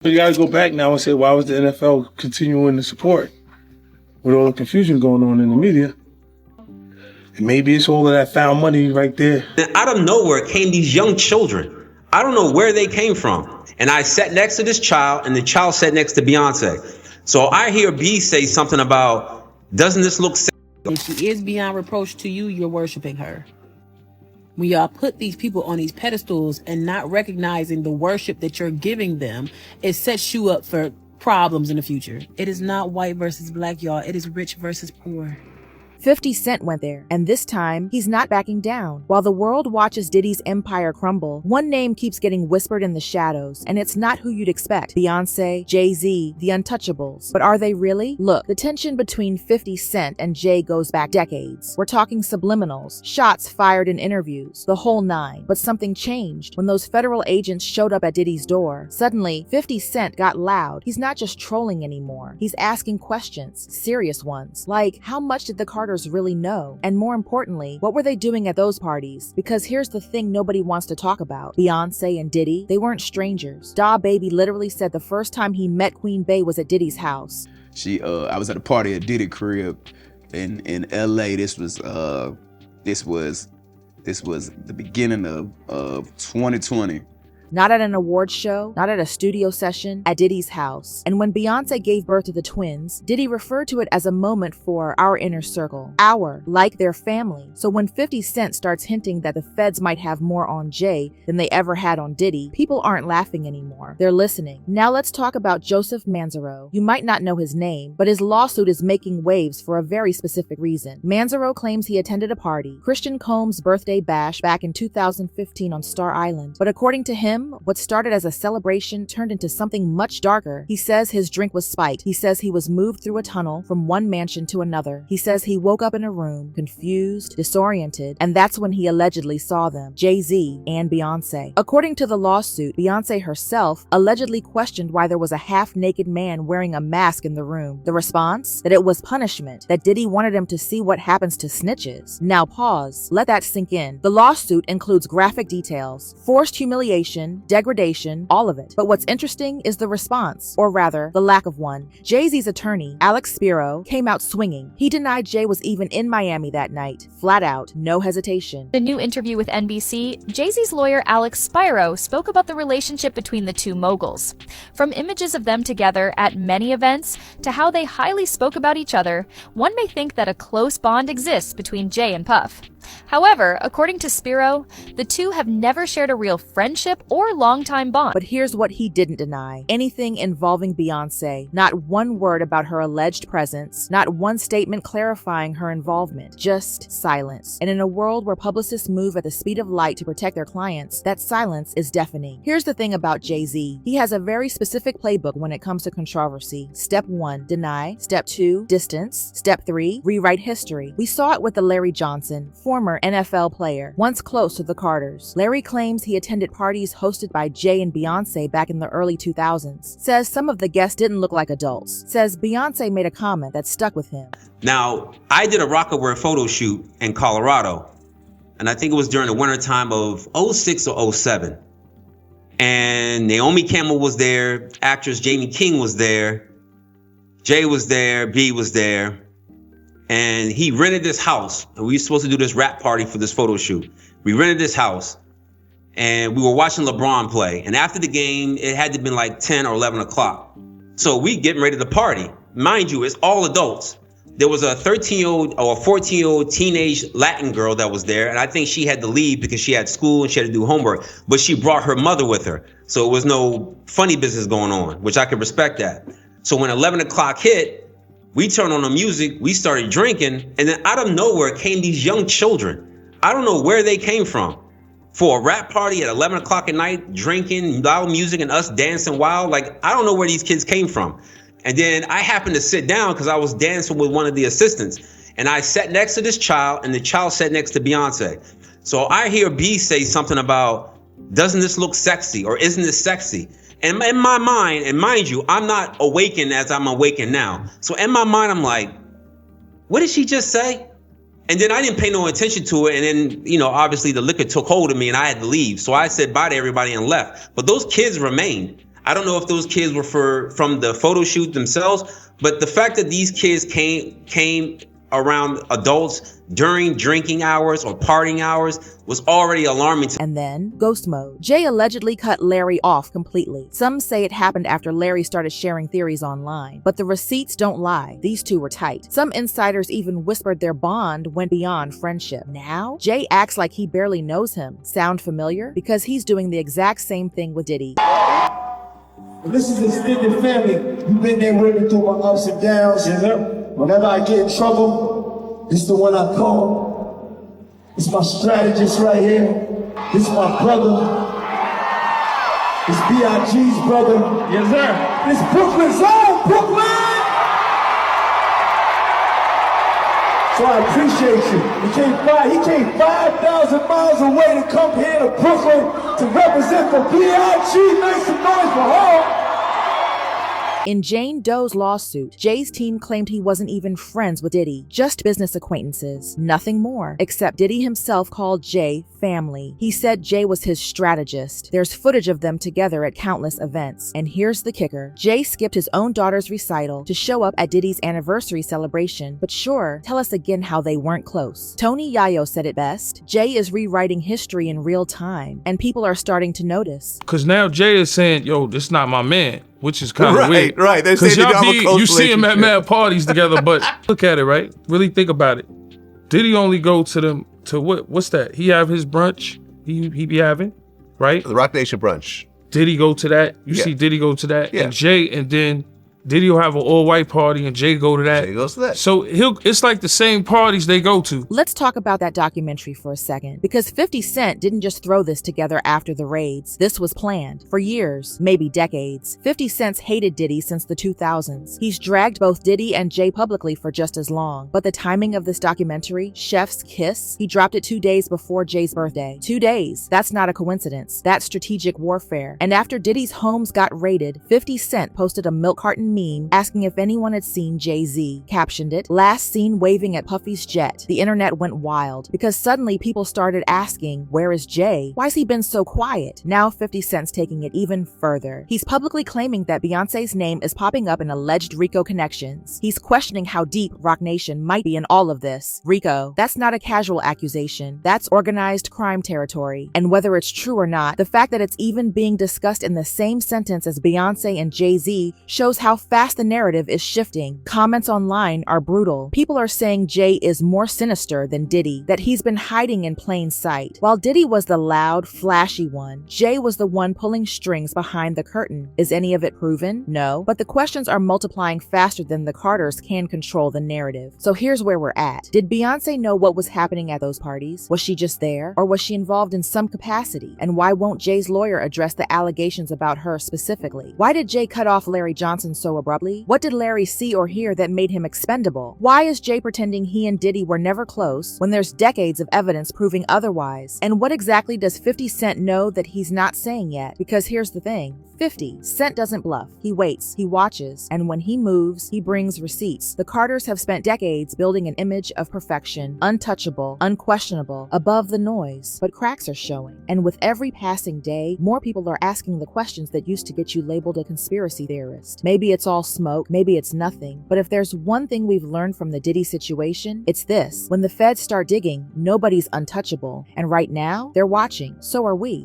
But you got to go back now and say, why was the NFL continuing to support with all the confusion going on in the media? And maybe it's all of that found money right there. And out of nowhere came these young children. I don't know where they came from. And I sat next to this child, and the child sat next to Beyonce. So I hear B say something about, doesn't this look sexy? If she is beyond reproach to you, you're worshiping her. When y'all put these people on these pedestals and not recognizing the worship that you're giving them, it sets you up for problems in the future. It is not white versus black, y'all. It is rich versus poor. 50 Cent went there, and this time, he's not backing down. While the world watches Diddy's empire crumble, one name keeps getting whispered in the shadows, and it's not who you'd expect. Beyonce, Jay-Z, the Untouchables. But are they really? Look, the tension between 50 Cent and Jay goes back decades. We're talking subliminals, shots fired in interviews, the whole nine. But something changed. When those federal agents showed up at Diddy's door, suddenly, 50 Cent got loud. He's not just trolling anymore. He's asking questions, serious ones, like, how much did the Carters really know? And more importantly, what were they doing at those parties? Because here's the thing nobody wants to talk about. Beyonce and Diddy, they weren't strangers. Da Baby literally said the first time he met Queen Bey was at Diddy's house. I was at a party at Diddy crib in LA. This was the beginning of 2020. Not at an awards show, not at a studio session, at Diddy's house. And when Beyonce gave birth to the twins, Diddy referred to it as a moment for our inner circle. Our, like their family. So when 50 Cent starts hinting that the feds might have more on Jay than they ever had on Diddy, people aren't laughing anymore. They're listening. Now let's talk about Joseph Manzero. You might not know his name, but his lawsuit is making waves for a very specific reason. Manzero claims he attended a party, Christian Combs' birthday bash back in 2015 on Star Island. But according to him, what started as a celebration turned into something much darker. He says his drink was spiked. He says he was moved through a tunnel from one mansion to another. He says he woke up in a room, confused, disoriented, and that's when he allegedly saw them, Jay-Z and Beyonce. According to the lawsuit, Beyonce herself allegedly questioned why there was a half-naked man wearing a mask in the room. The response? That it was punishment, that Diddy wanted him to see what happens to snitches. Now pause. Let that sink in. The lawsuit includes graphic details, forced humiliation, degradation, all of it. But what's interesting is the response, or rather, the lack of one. Jay-Z's attorney, Alex Spiro, came out swinging. He denied Jay was even in Miami that night. Flat out, no hesitation. In a new interview with NBC, Jay-Z's lawyer Alex Spiro spoke about the relationship between the two moguls. From images of them together at many events to how they highly spoke about each other, one may think that a close bond exists between Jay and Puff. However, according to Spiro, the two have never shared a real friendship or long-time bond. But here's what he didn't deny. Anything involving Beyonce. Not one word about her alleged presence. Not one statement clarifying her involvement. Just silence. And in a world where publicists move at the speed of light to protect their clients, that silence is deafening. Here's the thing about Jay-Z. He has a very specific playbook when it comes to controversy. Step 1, deny. Step 2, distance. Step 3, rewrite history. We saw it with the Larry Johnson, former NFL player, once close to the Carters. Larry claims he attended parties hosted by Jay and Beyonce back in the early 2000s. Says some of the guests didn't look like adults. Says Beyonce made a comment that stuck with him. Now, I did a Rockaware photo shoot in Colorado, and I think it was during the winter time of 06 or 07. And Naomi Campbell was there, actress Jamie King was there, Jay was there, B was there. And he rented this house, and we were supposed to do this rap party for this photo shoot. We rented this house, and we were watching LeBron play. And after the game, it had to have been like 10 or 11 o'clock. So we getting ready to party. Mind you, it's all adults. There was a 13-year-old or a 14-year-old teenage Latin girl that was there, and I think she had to leave because she had school and she had to do homework. But she brought her mother with her, so it was no funny business going on, which I could respect that. So when 11 o'clock hit, we turned on the music, we started drinking, and then out of nowhere came these young children. I don't know where they came from. For a rap party at 11 o'clock at night, drinking, loud music, and us dancing wild. Like, I don't know where these kids came from. And then I happened to sit down because I was dancing with one of the assistants. And I sat next to this child, and the child sat next to Beyonce. So I hear B say something about, doesn't this look sexy? Or isn't this sexy? And in my mind, and mind you, I'm not awakened as I'm awakened now. So in my mind, I'm like, what did she just say? And then I didn't pay no attention to it. And then, obviously the liquor took hold of me and I had to leave. So I said bye to everybody and left. But those kids remained. I don't know if those kids were from the photo shoot themselves, but the fact that these kids came around adults during drinking hours or partying hours was already alarming to And then, ghost mode. Jay allegedly cut Larry off completely. Some say it happened after Larry started sharing theories online, but the receipts don't lie. These two were tight. Some insiders even whispered their bond went beyond friendship. Now, Jay acts like he barely knows him. Sound familiar? Because he's doing the exact same thing with Diddy. This is extended family. You've been there with me through my ups and downs. Yes, sir. Whenever I get in trouble, this is the one I call. It's my strategist right here. This is my brother. It's B.I.G.'s brother. Yes, sir. It's Brooklyn's own Brooklyn. So I appreciate you. He came 5,000 miles away to come here to Brooklyn to represent for B.I.G. Make some noise for her. In Jane Doe's lawsuit, Jay's team claimed he wasn't even friends with Diddy, just business acquaintances, nothing more, except Diddy himself called Jay family. He said Jay was his strategist. There's footage of them together at countless events. And here's the kicker. Jay skipped his own daughter's recital to show up at Diddy's anniversary celebration, but sure, tell us again how they weren't close. Tony Yayo said it best. Jay is rewriting history in real time, and people are starting to notice. Because now Jay is saying, yo, this not my man. Which is kind of weird. Right. They Because say they have a close you see him at relationship. mad parties together, but look at it, right? Really think about it. Did he only go to them to what's that? He have his brunch he be having, right? The Rock Nation brunch. Did he go to that? You Yeah. see Diddy go to that? Yeah. And Jay, and then Diddy will have an all-white party and Jay go to that. Jay goes to that. So it's like the same parties they go to. Let's talk about that documentary for a second, because 50 Cent didn't just throw this together after the raids. This was planned. For years, maybe decades, 50 Cent's hated Diddy since the 2000s. He's dragged both Diddy and Jay publicly for just as long. But the timing of this documentary, Chef's Kiss, he dropped it 2 days before Jay's birthday. 2 days. That's not a coincidence. That's strategic warfare. And after Diddy's homes got raided, 50 Cent posted a milk carton meme asking if anyone had seen Jay-Z. Captioned it, "Last seen waving at Puffy's jet." The internet went wild because suddenly people started asking, where is Jay? Why's he been so quiet? Now 50 Cent's taking it even further. He's publicly claiming that Beyonce's name is popping up in alleged RICO connections. He's questioning how deep Roc Nation might be in all of this. RICO, that's not a casual accusation. That's organized crime territory. And whether it's true or not, the fact that it's even being discussed in the same sentence as Beyonce and Jay-Z shows how fast the narrative is shifting. Comments online are brutal. People are saying Jay is more sinister than Diddy, that he's been hiding in plain sight. While Diddy was the loud, flashy one, Jay was the one pulling strings behind the curtain. Is any of it proven? No. But the questions are multiplying faster than the Carters can control the narrative. So here's where we're at. Did Beyonce know what was happening at those parties? Was she just there? Or was she involved in some capacity? And why won't Jay's lawyer address the allegations about her specifically? Why did Jay cut off Larry Johnson so abruptly? What did Larry see or hear that made him expendable? Why is Jay pretending he and Diddy were never close when there's decades of evidence proving otherwise? And what exactly does 50 Cent know that he's not saying yet? Because here's the thing. 50 Cent doesn't bluff. He waits, he watches, and when he moves, he brings receipts. The Carters have spent decades building an image of perfection, untouchable, unquestionable, above the noise. But cracks are showing. And with every passing day, more people are asking the questions that used to get you labeled a conspiracy theorist. Maybe it's all smoke, maybe it's nothing. But if there's one thing we've learned from the Diddy situation, it's this. When the feds start digging, nobody's untouchable. And right now, they're watching. So are we.